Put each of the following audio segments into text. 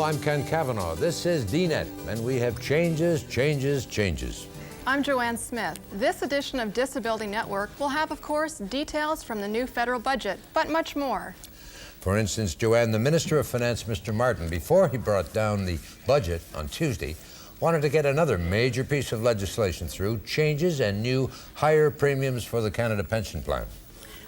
I'm Ken Cavanaugh. This is DNet, and we have changes. I'm Joanne Smith. This edition of Disability Network will have, of course, details from the new federal budget, but much more. For instance, Joanne, the Minister of Finance, Mr. Martin, before he brought down the budget on Tuesday, wanted to get another major piece of legislation through, changes and new higher premiums for the Canada Pension Plan.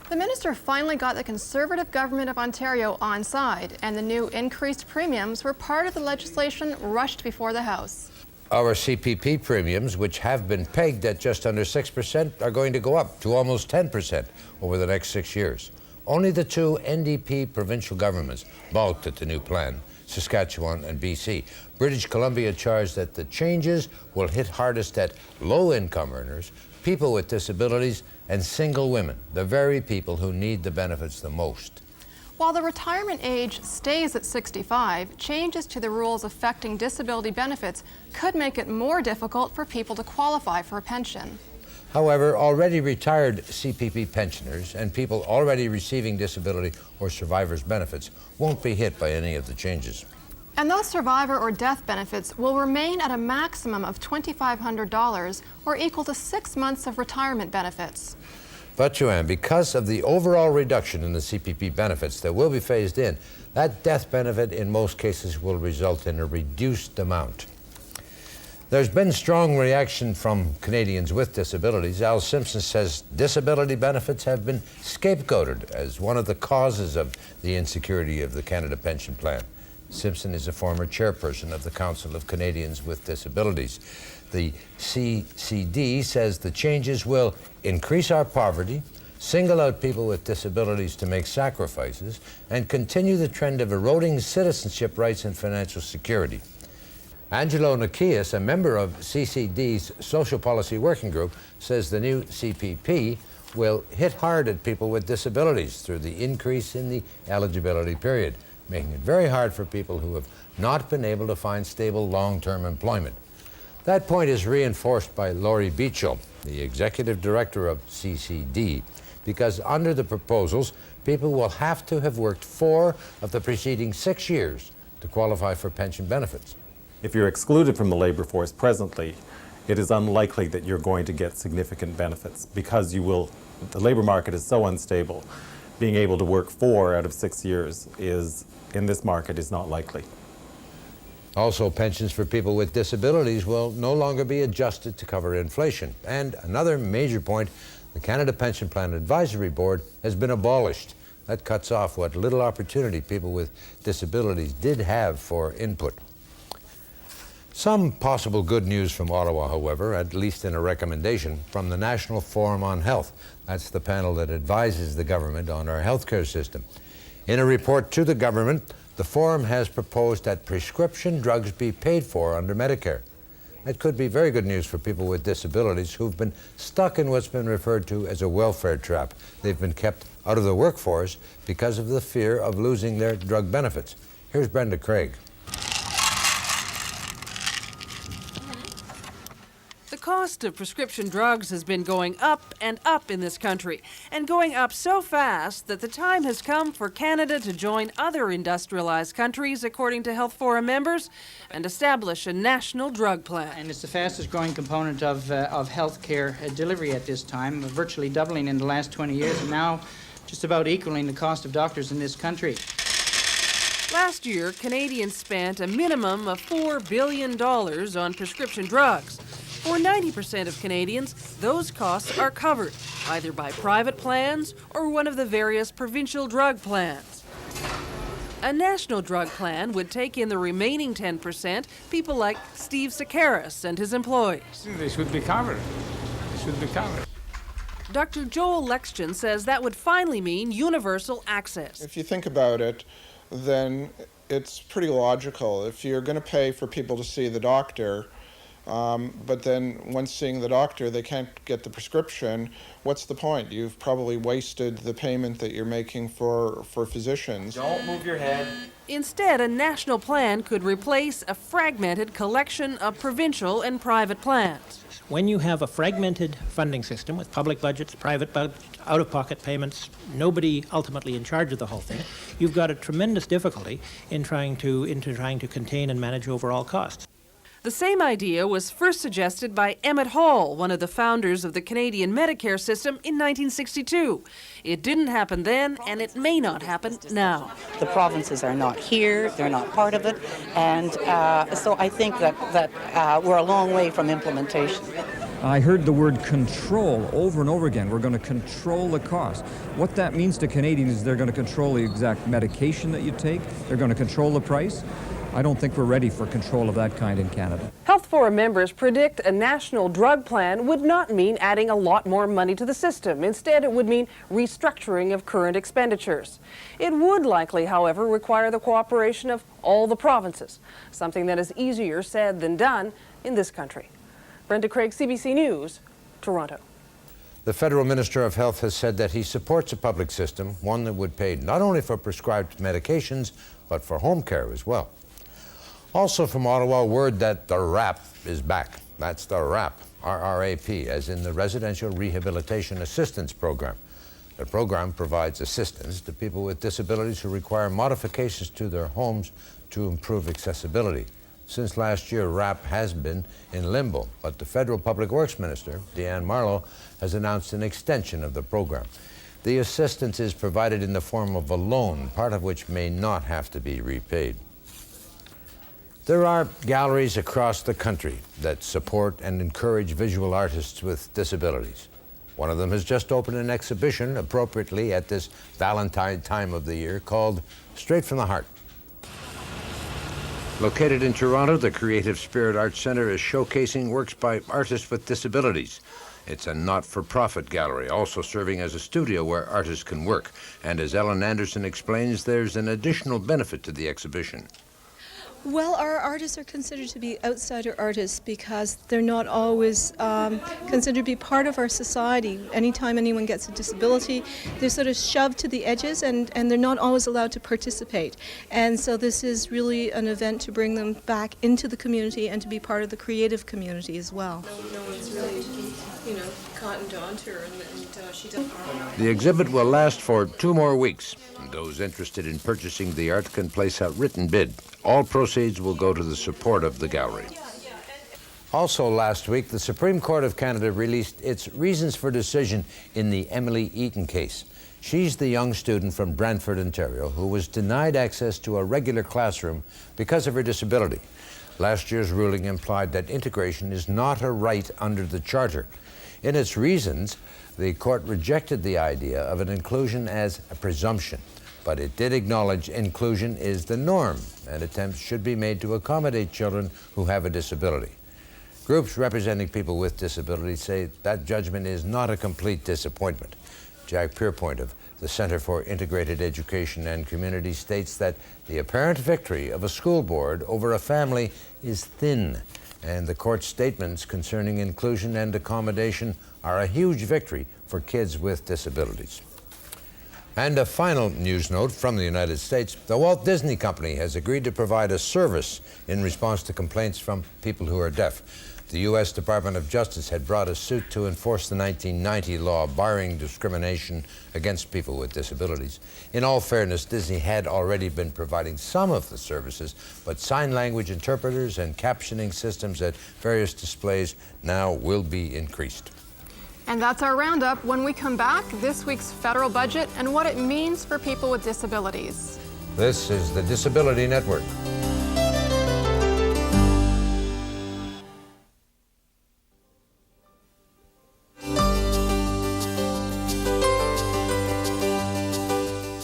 The minister finally got the Conservative government of Ontario on side, and the new increased premiums were part of the legislation rushed before the House. Our CPP premiums, which have been pegged at just under 6%, are going to go up to almost 10% over the next 6 years. Only the two NDP provincial governments balked at the new plan, Saskatchewan and BC. British Columbia charged that the changes will hit hardest at low-income earners, people with disabilities, and single women, the very people who need the benefits the most. While the retirement age stays at 65, changes to the rules affecting disability benefits could make it more difficult for people to qualify for a pension. However, already retired CPP pensioners and people already receiving disability or survivor's benefits won't be hit by any of the changes. And those survivor or death benefits will remain at a maximum of $2,500 or equal to 6 months of retirement benefits. But Joanne, because of the overall reduction in the CPP benefits that will be phased in, that death benefit in most cases will result in a reduced amount. There's been strong reaction from Canadians with disabilities. Al Simpson says disability benefits have been scapegoated as one of the causes of the insecurity of the Canada Pension Plan. Simpson is a former chairperson of the Council of Canadians with Disabilities. The CCD says the changes will increase our poverty, single out people with disabilities to make sacrifices, and continue the trend of eroding citizenship rights and financial security. Angelo Nikias, a member of CCD's Social Policy Working Group, says the new CPP will hit hard at people with disabilities through the increase in the eligibility period, making it very hard for people who have not been able to find stable long-term employment. That point is reinforced by Laurie Beachell, the executive director of CCD, because under the proposals, people will have to have worked 4 of the preceding 6 years to qualify for pension benefits. If you're excluded from the labor force presently, it is unlikely that you're going to get significant benefits because the labor market is so unstable. Being able to work 4 out of 6 years in this market is not likely. Also, pensions for people with disabilities will no longer be adjusted to cover inflation. And another major point, the Canada Pension Plan Advisory Board has been abolished. That cuts off what little opportunity people with disabilities did have for input. Some possible good news from Ottawa, however, at least in a recommendation from the National Forum on Health. That's the panel that advises the government on our healthcare system. In a report to the government, the Forum has proposed that prescription drugs be paid for under Medicare. That could be very good news for people with disabilities who've been stuck in what's been referred to as a welfare trap. They've been kept out of the workforce because of the fear of losing their drug benefits. Here's Brenda Craig. The cost of prescription drugs has been going up and up in this country, and going up so fast that the time has come for Canada to join other industrialized countries, according to Health Forum members, and establish a national drug plan. And it's the fastest growing component of healthcare delivery at this time, virtually doubling in the last 20 years, and now just about equaling the cost of doctors in this country. Last year, Canadians spent a minimum of $4 billion on prescription drugs. For 90% of Canadians, those costs are covered, either by private plans or one of the various provincial drug plans. A national drug plan would take in the remaining 10%, people like Steve Sakaris and his employees. They should be covered. They should be covered. Dr. Joel Lexton says that would finally mean universal access. If you think about it, then it's pretty logical. If you're going to pay for people to see the doctor, but then once seeing the doctor, they can't get the prescription. What's the point? You've probably wasted the payment that you're making for physicians. Don't move your head. Instead, a national plan could replace a fragmented collection of provincial and private plans. When you have a fragmented funding system with public budgets, private budgets, out-of-pocket payments, nobody ultimately in charge of the whole thing, you've got a tremendous difficulty in trying to contain and manage overall costs. The same idea was first suggested by Emmett Hall, one of the founders of the Canadian Medicare system in 1962. It didn't happen then, and it may not happen now. The provinces are not here, they're not part of it, and so I think that we're a long way from implementation. I heard the word control over and over again. We're going to control the cost. What that means to Canadians is they're going to control the exact medication that you take, they're going to control the price. I don't think we're ready for control of that kind in Canada. Health Forum members predict a national drug plan would not mean adding a lot more money to the system. Instead, it would mean restructuring of current expenditures. It would likely, however, require the cooperation of all the provinces, something that is easier said than done in this country. Brenda Craig, CBC News, Toronto. The Federal Minister of Health has said that he supports a public system, one that would pay not only for prescribed medications, but for home care as well. Also from Ottawa, word that the RAP is back. That's the RAP, R-R-A-P, as in the Residential Rehabilitation Assistance Program. The program provides assistance to people with disabilities who require modifications to their homes to improve accessibility. Since last year, RAP has been in limbo, but the Federal Public Works Minister, Deanne Marlowe, has announced an extension of the program. The assistance is provided in the form of a loan, part of which may not have to be repaid. There are galleries across the country that support and encourage visual artists with disabilities. One of them has just opened an exhibition, appropriately at this Valentine time of the year, called Straight from the Heart. Located in Toronto, the Creative Spirit Arts Centre is showcasing works by artists with disabilities. It's a not-for-profit gallery, also serving as a studio where artists can work. And as Ellen Anderson explains, there's an additional benefit to the exhibition. Well, our artists are considered to be outsider artists because they're not always considered to be part of our society. Anytime anyone gets a disability, they're sort of shoved to the edges and they're not always allowed to participate. And so this is really an event to bring them back into the community and to be part of the creative community as well. No one's really, cottoned on to her and she doesn't. The exhibit will last for 2 more weeks. Those interested in purchasing the art can place a written bid. All proceeds will go to the support of the gallery. Also last week, the Supreme Court of Canada released its reasons for decision in the Emily Eaton case. She's the young student from Brantford, Ontario, who was denied access to a regular classroom because of her disability. Last year's ruling implied that integration is not a right under the Charter. In its reasons, the court rejected the idea of an inclusion as a presumption, but it did acknowledge inclusion is the norm and attempts should be made to accommodate children who have a disability. Groups representing people with disabilities say that judgment is not a complete disappointment. Jack Pierpoint of the Centre for Integrated Education and Community states that the apparent victory of a school board over a family is thin, and the court's statements concerning inclusion and accommodation are a huge victory for kids with disabilities. And a final news note from the United States. The Walt Disney Company has agreed to provide a service in response to complaints from people who are deaf. The U.S. Department of Justice had brought a suit to enforce the 1990 law barring discrimination against people with disabilities. In all fairness, Disney had already been providing some of the services, but sign language interpreters and captioning systems at various displays now will be increased. And that's our roundup. When we come back, this week's federal budget and what it means for people with disabilities. This is the Disability Network.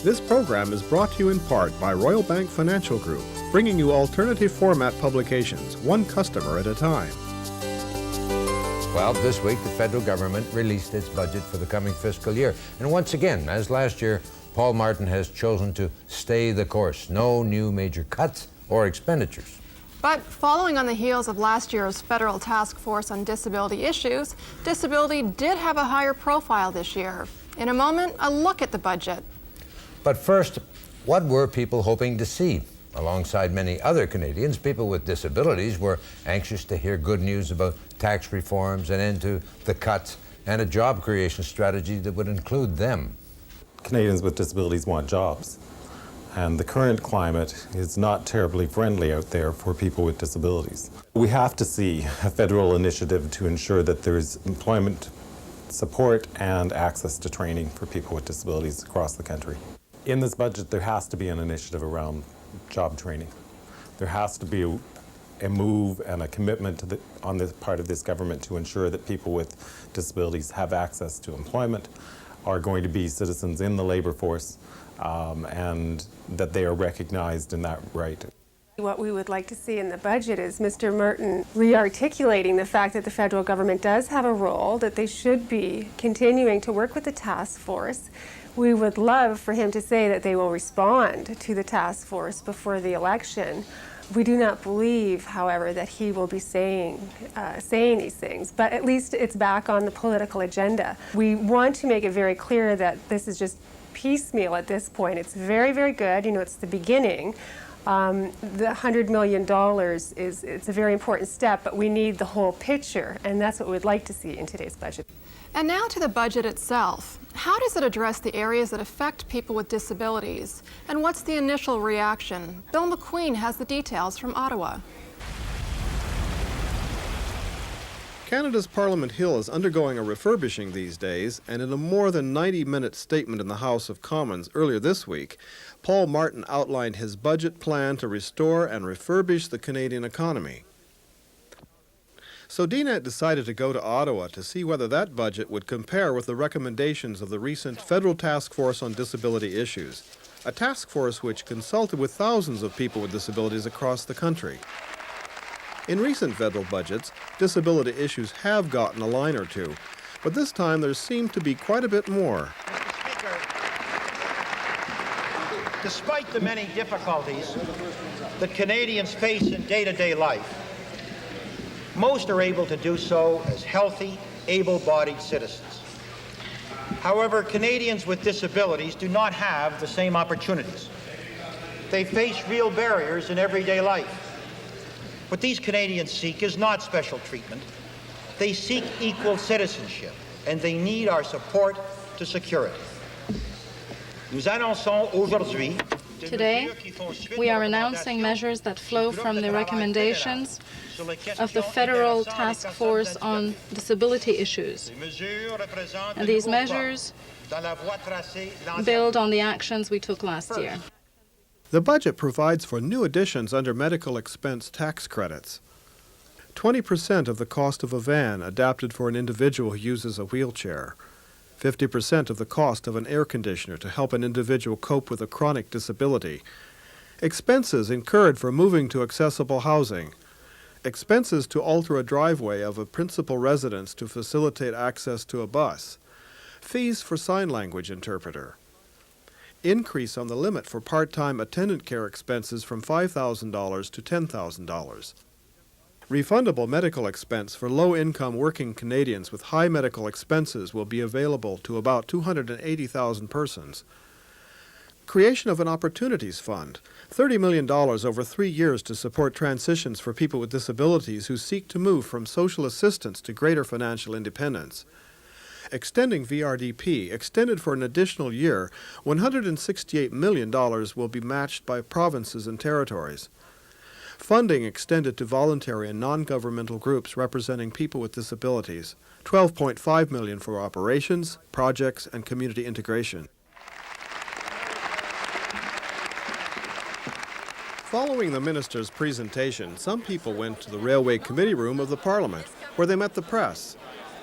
This program is brought to you in part by Royal Bank Financial Group, bringing you alternative format publications, one customer at a time. Well, this week the federal government released its budget for the coming fiscal year. And once again, as last year, Paul Martin has chosen to stay the course. No new major cuts or expenditures. But following on the heels of last year's Federal Task Force on Disability Issues, disability did have a higher profile this year. In a moment, a look at the budget. But first, what were people hoping to see? Alongside many other Canadians, people with disabilities were anxious to hear good news about tax reforms, an end to the cuts, and a job creation strategy that would include them. Canadians with disabilities want jobs, and the current climate is not terribly friendly out there for people with disabilities. We have to see a federal initiative to ensure that there's employment support and access to training for people with disabilities across the country. In this budget, there has to be an initiative around job training. There has to be a move and a commitment on the part of this government to ensure that people with disabilities have access to employment, are going to be citizens in the labor force, and that they are recognized in that right. What we would like to see in the budget is Mr. Merton re-articulating the fact that the federal government does have a role, that they should be continuing to work with the task force. We would love for him to say that they will respond to the task force before the election. We do not believe, however, that he will be saying these things, but at least it's back on the political agenda. We want to make it very clear that this is just piecemeal at this point. It's very, very good. You know, it's the beginning. The $100 million it's a very important step, but we need the whole picture, and that's what we'd like to see in today's budget. And now to the budget itself. How does it address the areas that affect people with disabilities? And what's the initial reaction? Bill McQueen has the details from Ottawa. Canada's Parliament Hill is undergoing a refurbishing these days, and in a more than 90-minute statement in the House of Commons earlier this week, Paul Martin outlined his budget plan to restore and refurbish the Canadian economy. So DNET decided to go to Ottawa to see whether that budget would compare with the recommendations of the recent Federal Task Force on Disability Issues, a task force which consulted with thousands of people with disabilities across the country. In recent federal budgets, disability issues have gotten a line or two, but this time there seemed to be quite a bit more. Despite the many difficulties that Canadians face in day-to-day life, most are able to do so as healthy, able-bodied citizens. However, Canadians with disabilities do not have the same opportunities. They face real barriers in everyday life. What these Canadians seek is not special treatment. They seek equal citizenship, and they need our support to secure it. Nous annonçons aujourd'hui Today, we are announcing measures that flow from the recommendations of the Federal Task Force on Disability Issues. And these measures build on the actions we took last year. The budget provides for new additions under medical expense tax credits. 20% of the cost of a van adapted for an individual who uses a wheelchair. 50% of the cost of an air conditioner to help an individual cope with a chronic disability. Expenses incurred for moving to accessible housing. Expenses to alter a driveway of a principal residence to facilitate access to a bus. Fees for sign language interpreter. Increase on the limit for part-time attendant care expenses from $5,000 to $10,000. Refundable medical expense for low-income working Canadians with high medical expenses will be available to about 280,000 persons. Creation of an Opportunities Fund, $30 million over 3 years to support transitions for people with disabilities who seek to move from social assistance to greater financial independence. Extending VRDP, extended for an additional year, $168 million will be matched by provinces and territories. Funding extended to voluntary and non-governmental groups representing people with disabilities, $12.5 million for operations, projects, and community integration. Following the minister's presentation, some people went to the Railway Committee Room of the Parliament, where they met the press.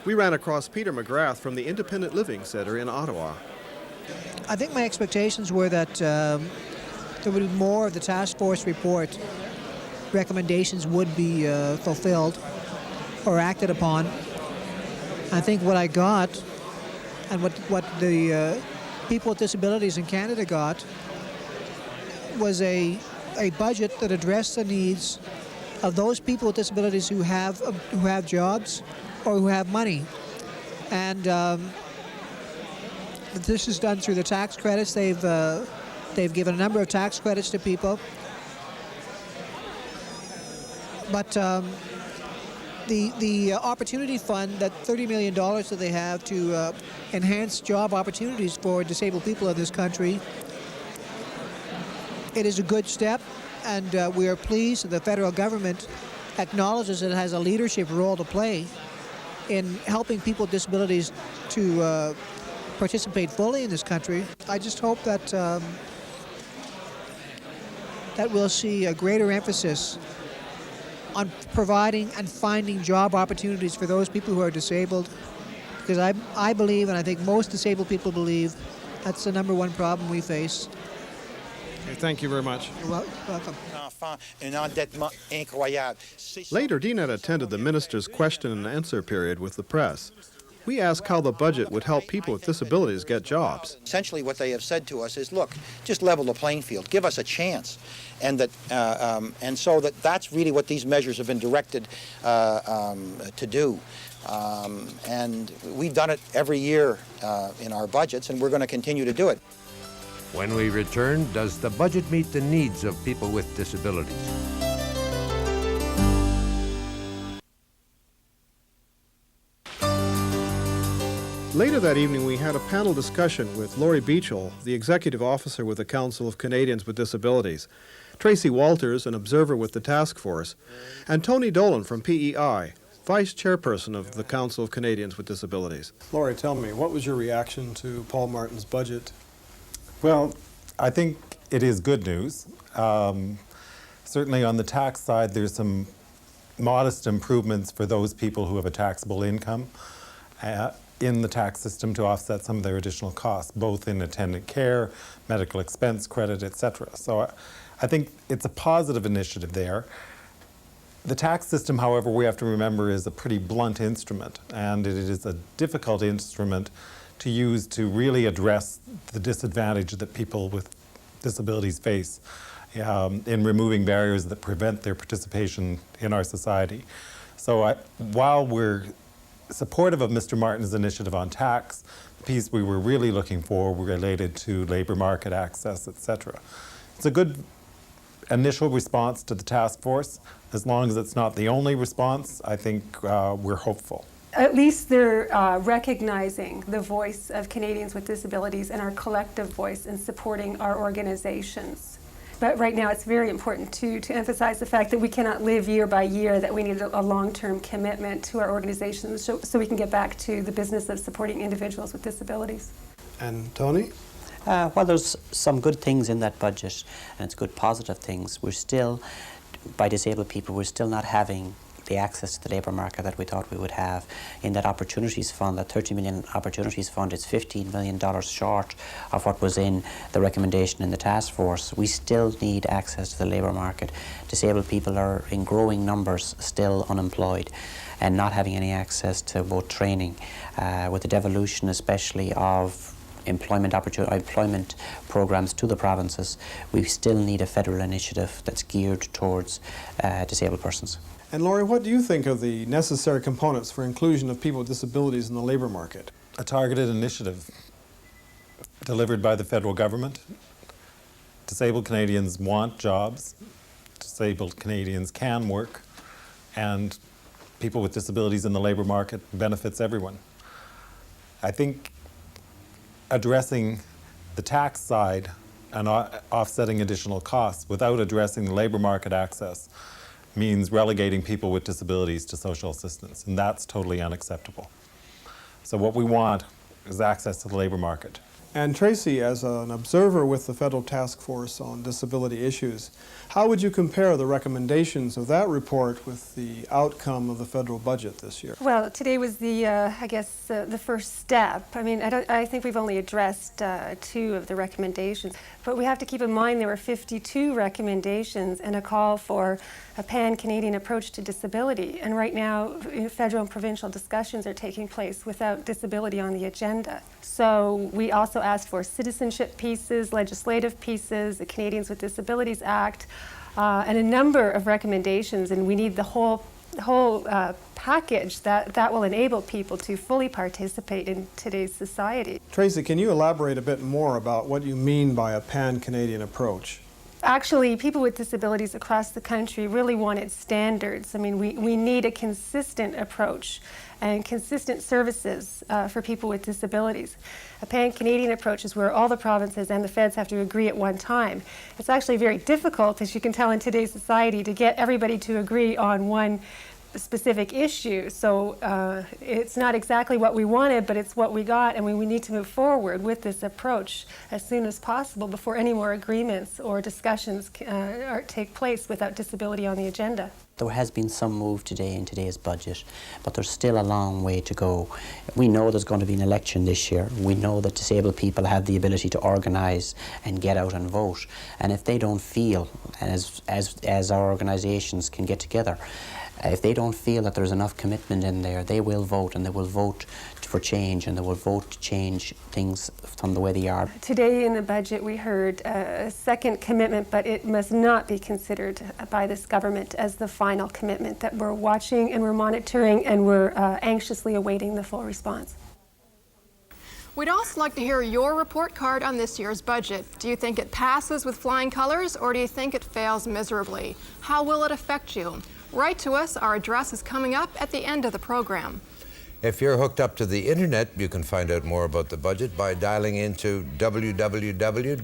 We ran across Peter McGrath from the Independent Living Centre in Ottawa. I think my expectations were that there would be more of the task force report recommendations would be fulfilled or acted upon. I think what I got and what the people with disabilities in Canada got was a budget that addressed the needs of those people with disabilities who have jobs or who have money. And this is done through the tax credits. They've given a number of tax credits to people. But the Opportunity Fund, that $30 million that they have to enhance job opportunities for disabled people in this country, it is a good step, and we are pleased that the federal government acknowledges it has a leadership role to play in helping people with disabilities to participate fully in this country. I just hope that that we'll see a greater emphasis on providing and finding job opportunities for those people who are disabled, because I believe, and I think most disabled people believe, that's the #1 problem we face. Okay, thank you very much. You're welcome. Later, Dinette attended the minister's question and answer period with the press. We asked how the budget would help people with disabilities get jobs. Essentially what they have said to us is, look, just level the playing field, give us a chance. And so that's really what these measures have been directed to do. And we've done it every year in our budgets, and we're going to continue to do it. When we return, does the budget meet the needs of people with disabilities? Later that evening, we had a panel discussion with Laurie Beachell, the executive officer with the Council of Canadians with Disabilities, Tracy Walters, an observer with the task force, and Tony Dolan from PEI, vice chairperson of the Council of Canadians with Disabilities. Laurie, tell me, what was your reaction to Paul Martin's budget? Well, I think it is good news. Certainly on the tax side, there's some modest improvements for those people who have a taxable income in the tax system to offset some of their additional costs, both in attendant care, medical expense credit, etc. So I think it's a positive initiative there. The tax system, however, we have to remember, is a pretty blunt instrument, and it is a difficult instrument to use to really address the disadvantage that people with disabilities face in removing barriers that prevent their participation in our society. So while we're supportive of Mr. Martin's initiative on tax, the piece we were really looking for were related to labor market access, etc. It's a good initial response to the task force. As long as it's not the only response, I think we're hopeful. At least they're recognizing the voice of Canadians with disabilities and our collective voice in supporting our organizations. But right now it's very important to emphasize the fact that we cannot live year by year, that we need a long-term commitment to our organizations so we can get back to the business of supporting individuals with disabilities. And Tony? Well, there's some good things in that budget, and it's good positive things. We're still, by disabled people, we're still not having the access to the labour market that we thought we would have. In that Opportunities Fund, that $30 million Opportunities Fund, it's $15 million short of what was in the recommendation in the task force. We still need access to the labour market. Disabled people are in growing numbers still unemployed and not having any access to both training. With the devolution especially of employment programs to the provinces, we still need a federal initiative that's geared towards disabled persons. And Laurie, what do you think of the necessary components for inclusion of people with disabilities in the labor market? A targeted initiative delivered by the federal government. Disabled Canadians want jobs. Disabled Canadians can work. And people with disabilities in the labor market benefits everyone. I think addressing the tax side and offsetting additional costs without addressing the labor market access means relegating people with disabilities to social assistance, and that's totally unacceptable. So what we want is access to the labor market. And Tracy, as an observer with the Federal Task Force on Disability Issues, how would you compare the recommendations of that report with the outcome of the federal budget this year? Well, today was the, I guess, the first step. I mean, I think we've only addressed 2 of the recommendations, but we have to keep in mind there were 52 recommendations and a call for a pan-Canadian approach to disability. And right now, federal and provincial discussions are taking place without disability on the agenda. So we also asked for citizenship pieces, legislative pieces, the Canadians with Disabilities Act, and a number of recommendations, and we need the whole package that will enable people to fully participate in today's society. Tracy, can you elaborate a bit more about what you mean by a pan-Canadian approach? Actually, people with disabilities across the country really wanted standards. I mean, we need a consistent approach and consistent services for people with disabilities. A pan-Canadian approach is where all the provinces and the feds have to agree at one time. It's actually very difficult, as you can tell in today's society, to get everybody to agree on one specific issue. So it's not exactly what we wanted, but it's what we got, and we need to move forward with this approach as soon as possible before any more agreements or discussions take place without disability on the agenda. There has been some move today in today's budget, but there's still a long way to go. We know there's going to be an election this year. We know that disabled people have the ability to organise and get out and vote. And if they don't feel, as our organisations can get together, if they don't feel that there's enough commitment in there, they will vote, and they will vote for change, and they will vote to change things from the way they are. Today in the budget we heard a second commitment, but it must not be considered by this government as the final commitment, that we're watching and we're monitoring and we're anxiously awaiting the full response. We'd also like to hear your report card on this year's budget. Do you think it passes with flying colors, or do you think it fails miserably? How will it affect you? Write to us. Our address is coming up at the end of the program. If you're hooked up to the internet, you can find out more about the budget by dialing into www.fin.gc.ca.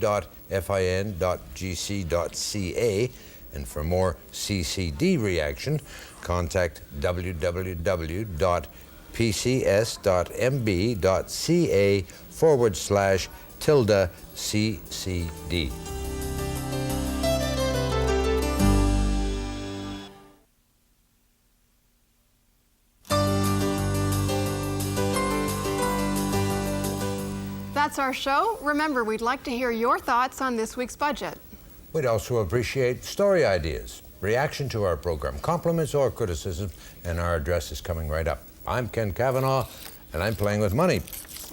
And for more CCD reaction, contact www.pcs.mb.ca/CCD. That's our show. Remember, we'd like to hear your thoughts on this week's budget. We'd also appreciate story ideas, reaction to our program, compliments or criticism, and our address is coming right up. I'm Ken Cavanaugh, and I'm playing with money.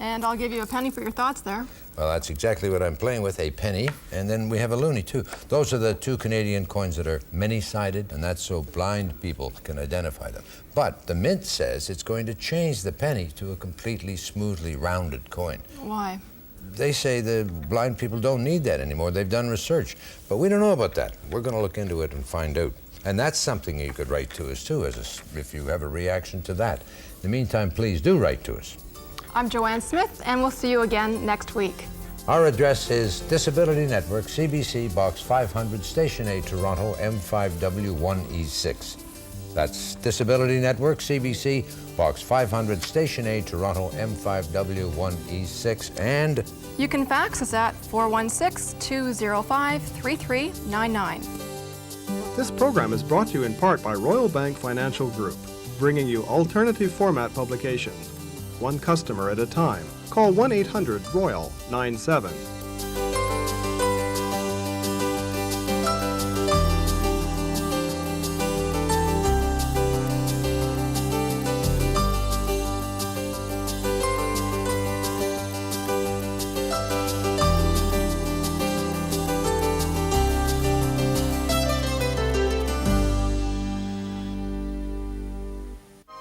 And I'll give you a penny for your thoughts there. Well, that's exactly what I'm playing with, a penny. And then we have a loonie, too. Those are the two Canadian coins that are many-sided, and that's so blind people can identify them. But the Mint says it's going to change the penny to a completely smoothly rounded coin. Why? They say the blind people don't need that anymore. They've done research. But we don't know about that. We're going to look into it and find out. And that's something you could write to us, too, if you have a reaction to that. In the meantime, please do write to us. I'm Joanne Smith, and we'll see you again next week. Our address is Disability Network, CBC, Box 500, Station A, Toronto, M5W1E6. That's Disability Network, CBC, Box 500, Station A, Toronto, M5W1E6. And you can fax us at 416-205-3399. This program is brought to you in part by Royal Bank Financial Group, bringing you alternative format publications. One customer at a time. Call 1-800-ROYAL-97.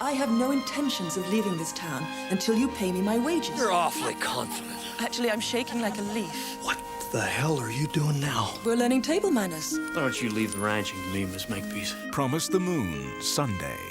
I have no intentions of leaving this town until you pay me my wages. You're awfully confident. Actually, I'm shaking like a leaf. What the hell are you doing now? We're learning table manners. Why don't you leave the ranching to me, Miss Makepeace? Promise the Moon, Sunday.